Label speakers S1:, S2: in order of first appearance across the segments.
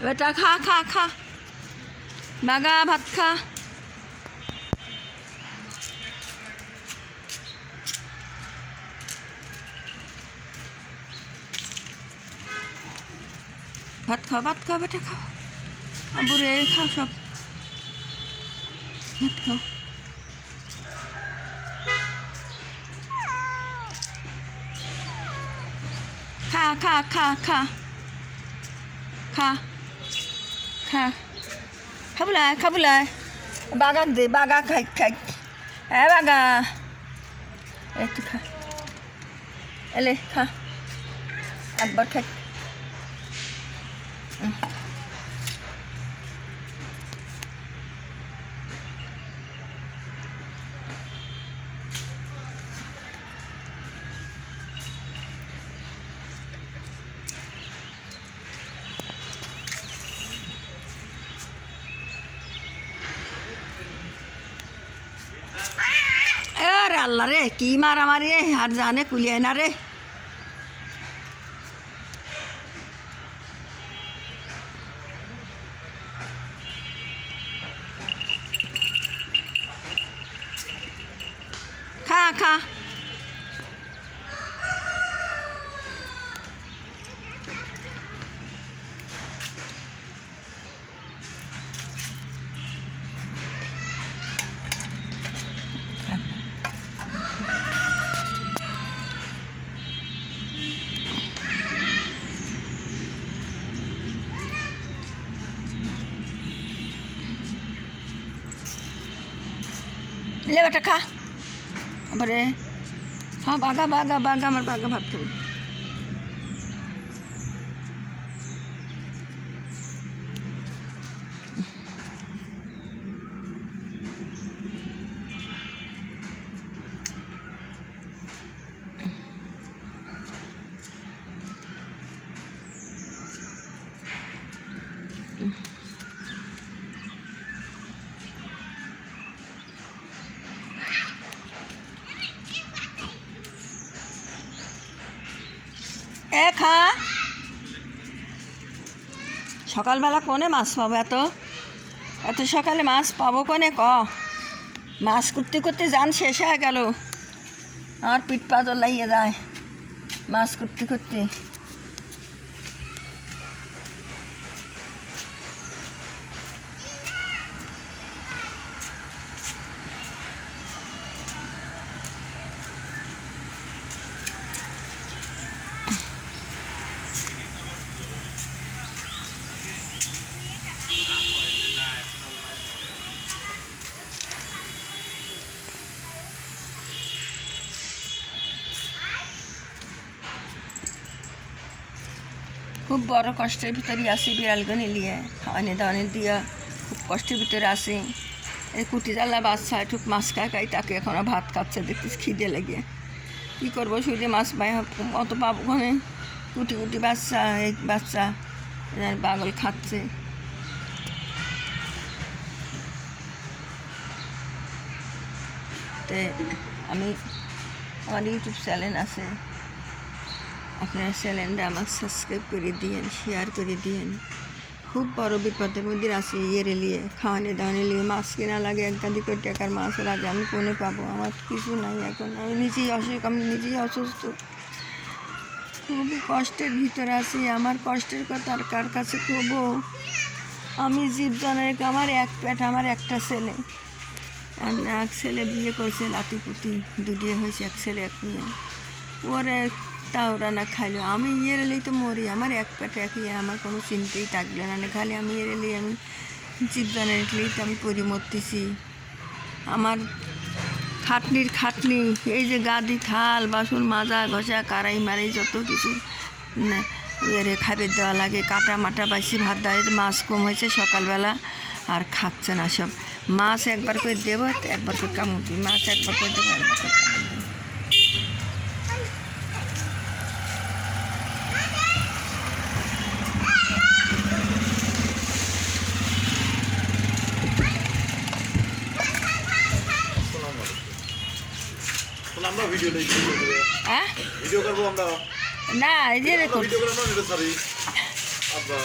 S1: বেটা খা খা খা, বাগা ভাত খা। ভাত খাও, ভাত খাও, বেটা খাও, বুড়ে খাও সব, ভাত খাও। খা খা খা খা খা খা, খাবলাই খাবলাই, বাগাক দে, বাগা খাই খাই, হ্যাঁ বাগা, একটু খা, এলে খা, একবার খাই। আরে আল্লাহ রে, কি মারামারি রে, আর জানে কুলিয়ায় না রে। খা খা, ले बेटा खा, बड़े हाँ, बागा बागा बागा, আমার বাগা ভাত খাবে। এ খা, সকালবেলা কোনে মাছ পাবো, এত এত সকালে মাছ পাবো কোনে ক, মাছ করতে করতে যান শেষ হয়ে গেল, আমার পিঠ পা লাগিয়ে যায় মাছ করতে করতে। খুব বড় কষ্টের ভিতরে আসি, বিড়ালগনি নিয়ে খাওয়ানি দাওয়ানি দিয়া খুব কষ্টের ভিতরে আসি। এই কুটিজালা বাচ্চা একটু মাছ খাই, তাকে এখন ভাত খাচ্ছে, দেখতিস খিদে লেগে। কী করবো, শুধু মাছ পাই অত পাবো ওখানে, কুটি কুটি বাচ্চা, এই বাচ্চা পাগল খাচ্ছে। তে আমি, আমার ইউটিউব চ্যানেল আছে, আপনার চ্যানেলটা আমাকে সাবস্ক্রাইব করে দিয়েন, শেয়ার করে দিয়েন। খুব বড় বিপদের মধ্যে আছি, ইয়েরে নিয়ে খাওয়ানি দাওয়ানি নিয়ে, মাছ কেনা লাগে, এক গাদি করে টাকার মাছ লাগে, আমি কোনে পাবো, আমার কিছু নাই এখন, আমি নিজেই অসুখ, আমি নিজেই অসুস্থ, খুবই কষ্টের ভিতরে আছি। আমার কষ্টের কথা আর কার কাছে করবো, আমি জীবজনের, আমার এক পেট, আমার একটা ছেলে, এক ছেলে বিয়ে করছে লাতিপুতি, দুটিয়ে হয়েছে, এক ছেলে এক মেয়ে, ওরে তাও রান্না খাইলো, আমি ইয়ে এলেই তো মরি, আমার এক পেটে একই, আমার কোনো চিন্তাই থাকলো না, খালি আমি ইয়ে এলেই আমি জীবজনের এলেই তো আমি পরি মরতেছি। আমার খাটনির খাটনি, এই যে গাদি থাল বাসন মাজা ঘষা কারাই মারাই যত কিছু এর খাবার দেওয়া লাগে, কাটা মাটা বাইসি ভাত দেয়, মাছ কম হয়েছে সকালবেলা আর খাচ্ছে না সব, মাছ একবার করে দেবো, একবার করে কামড়, মাছ একবার করে দেবো, একবার করে
S2: ভিডিও করবো আমরা
S1: না, এই যে
S2: ভিডিও করে আমরা ছাড়ি আব্বা।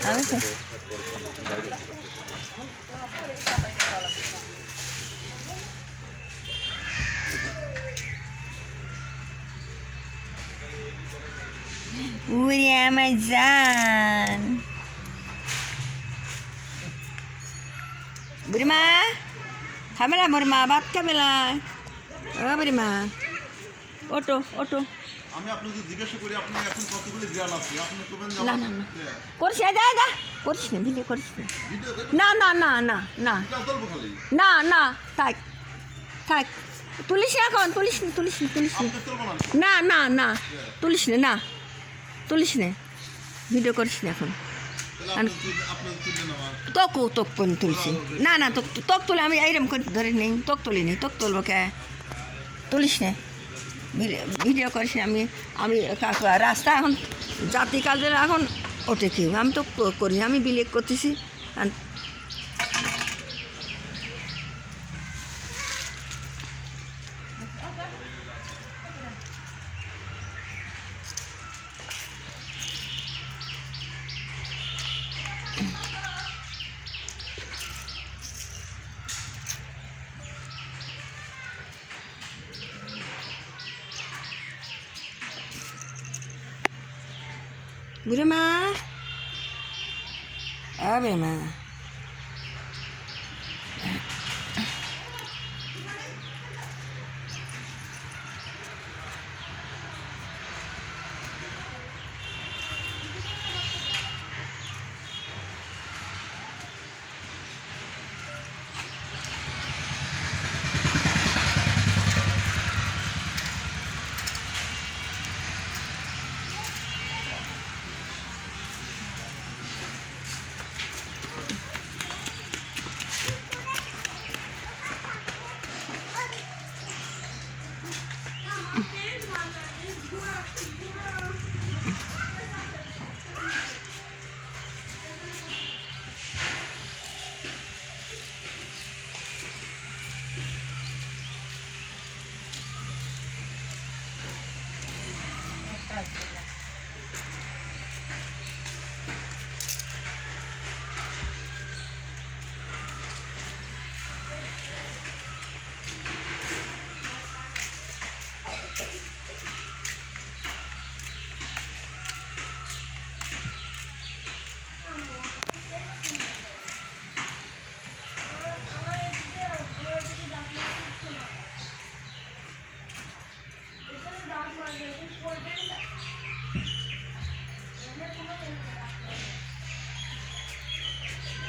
S1: আমি তো উড়ে আমার জান বুড়িমা খাবেলা বুড়িমা ভাত খাবেলা ও বুড়িমা ওটো ওটো
S2: আমি আপনাকে জিজ্ঞাসা করি আপনি এখন কতগুলি বিড়াল আছে আপনি করবেন যে
S1: না না না করিস না যা যা করিস না ভিডিও করিস না
S2: ভিডিও
S1: না না না না না
S2: চলবো খালি
S1: না না থাক থাক তুলিস না এখন তুলিস না তুলিস না তুলিস না
S2: আপনি চলবো না
S1: না না না তুলিস না না তুলিস না ভিডিও করিস না এখন
S2: তাহলে আপনি তুলবেন আমার
S1: তোক কোন তুলছি না না তোক তুলে আমি এইরকম করে ধরে নিই তোক তুলিনি তোক তুলবো কে তুলিস না ভিডিও করিস না আমি রাস্তা এখন জাতি কাজের এখন ওঠে কি আমি তো করি আমি বিলেক করতেছি বুড়িমা বুড়িমা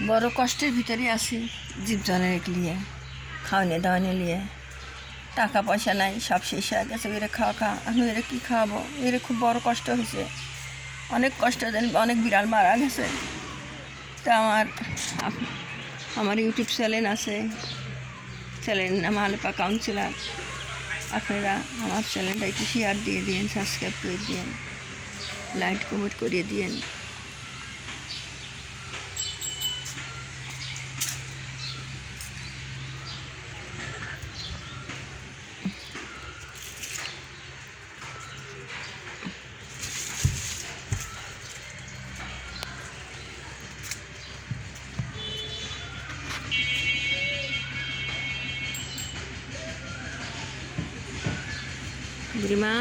S1: বড় কষ্টের ভিতরে আছি জীবজনের নিয়ে খাওয়ানে দাওয়ানে নিয়ে টাকা পয়সা নাই সব শেষ হয়ে গেছে এরা খাওয়া আমি এরা কী খাওয়াবো এরা খুব বড় কষ্ট হয়েছে অনেক কষ্ট দেন অনেক বিড়াল মারা গেছে তা আমার ইউটিউব চ্যানেল আছে চ্যানেল নাম আলেপা কাউন্সিলার আপনারা আমার চ্যানেলটা একটু শেয়ার দিয়ে দিন সাবস্ক্রাইব করে দিন লাইক কমেন্ট করে দিন বুড়িমা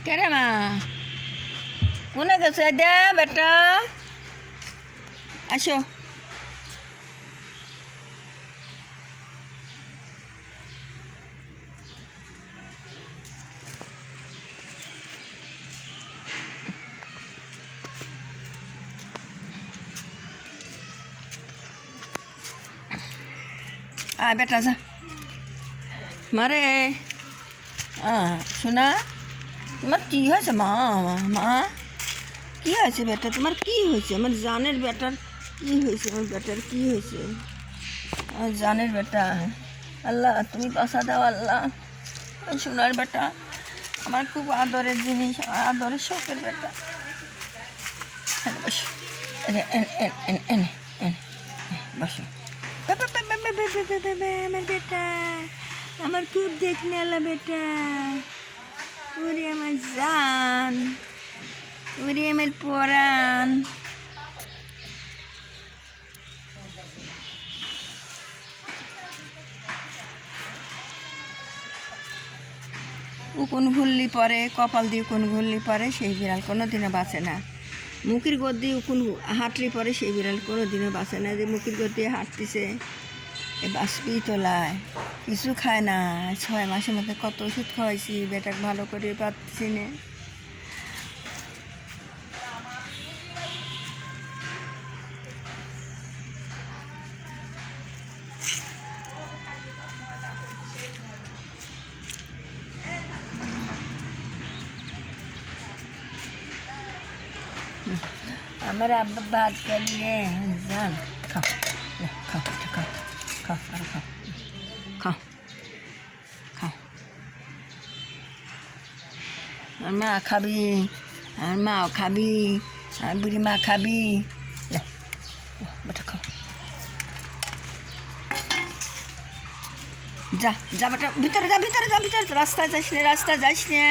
S1: কেরে মা কোনে গেছে দে বেটা আসো বেটা যা মারে শোনা তোমার কী হয়েছে মা মা কী হয়েছে বেটা তোমার কী হয়েছে আমার জানের বেটার কী হয়েছে আমার বেটার কী হয়েছে আমার জানের বেটা আল্লাহ তুমি বাসা দাও আল্লাহ সোনার বেটা আমার খুব আদরের জিনিস আদরের শখের বেটা এনে বসো, এনে এনে এনে এনে এনে বসো। আমার বেটা, আমার খুব দেখনে আলা বেটা, ওরে আমার জান, ওরে আমার পরাণ। উকুন ঘুরলি পরে, কপাল দিয়ে উকুন ঘুরলি পরে সেই বিড়াল কোনো দিনও বাঁচে না। মুখের গোদ দিয়ে উকুন হাঁটলি পরে সেই বিড়াল কোনো দিনও বাঁচে না। যে মুখের গোদ দিয়ে হাঁটতেছে এ বাঁচবি তোলায়, কিছু খায় না। 6 মাসের মধ্যে কত ওষুধ খাওয়াইছি, বেটাকে ভালো করে পাচ্ছি না। আমার আব্বা ভাত খাইয়ে যান, খাও নে, খাও খাও খাও আর খাও, খাও খাও। আর মা খাবি, আর মাও খাবি, আর বুড়ি মা খাবি, লে বেটা খাও। যা যা বেটা, ভিতরে যা, ভিতরে যা, ভিতরে রাস্তায় যাস না, রাস্তায় যাস না।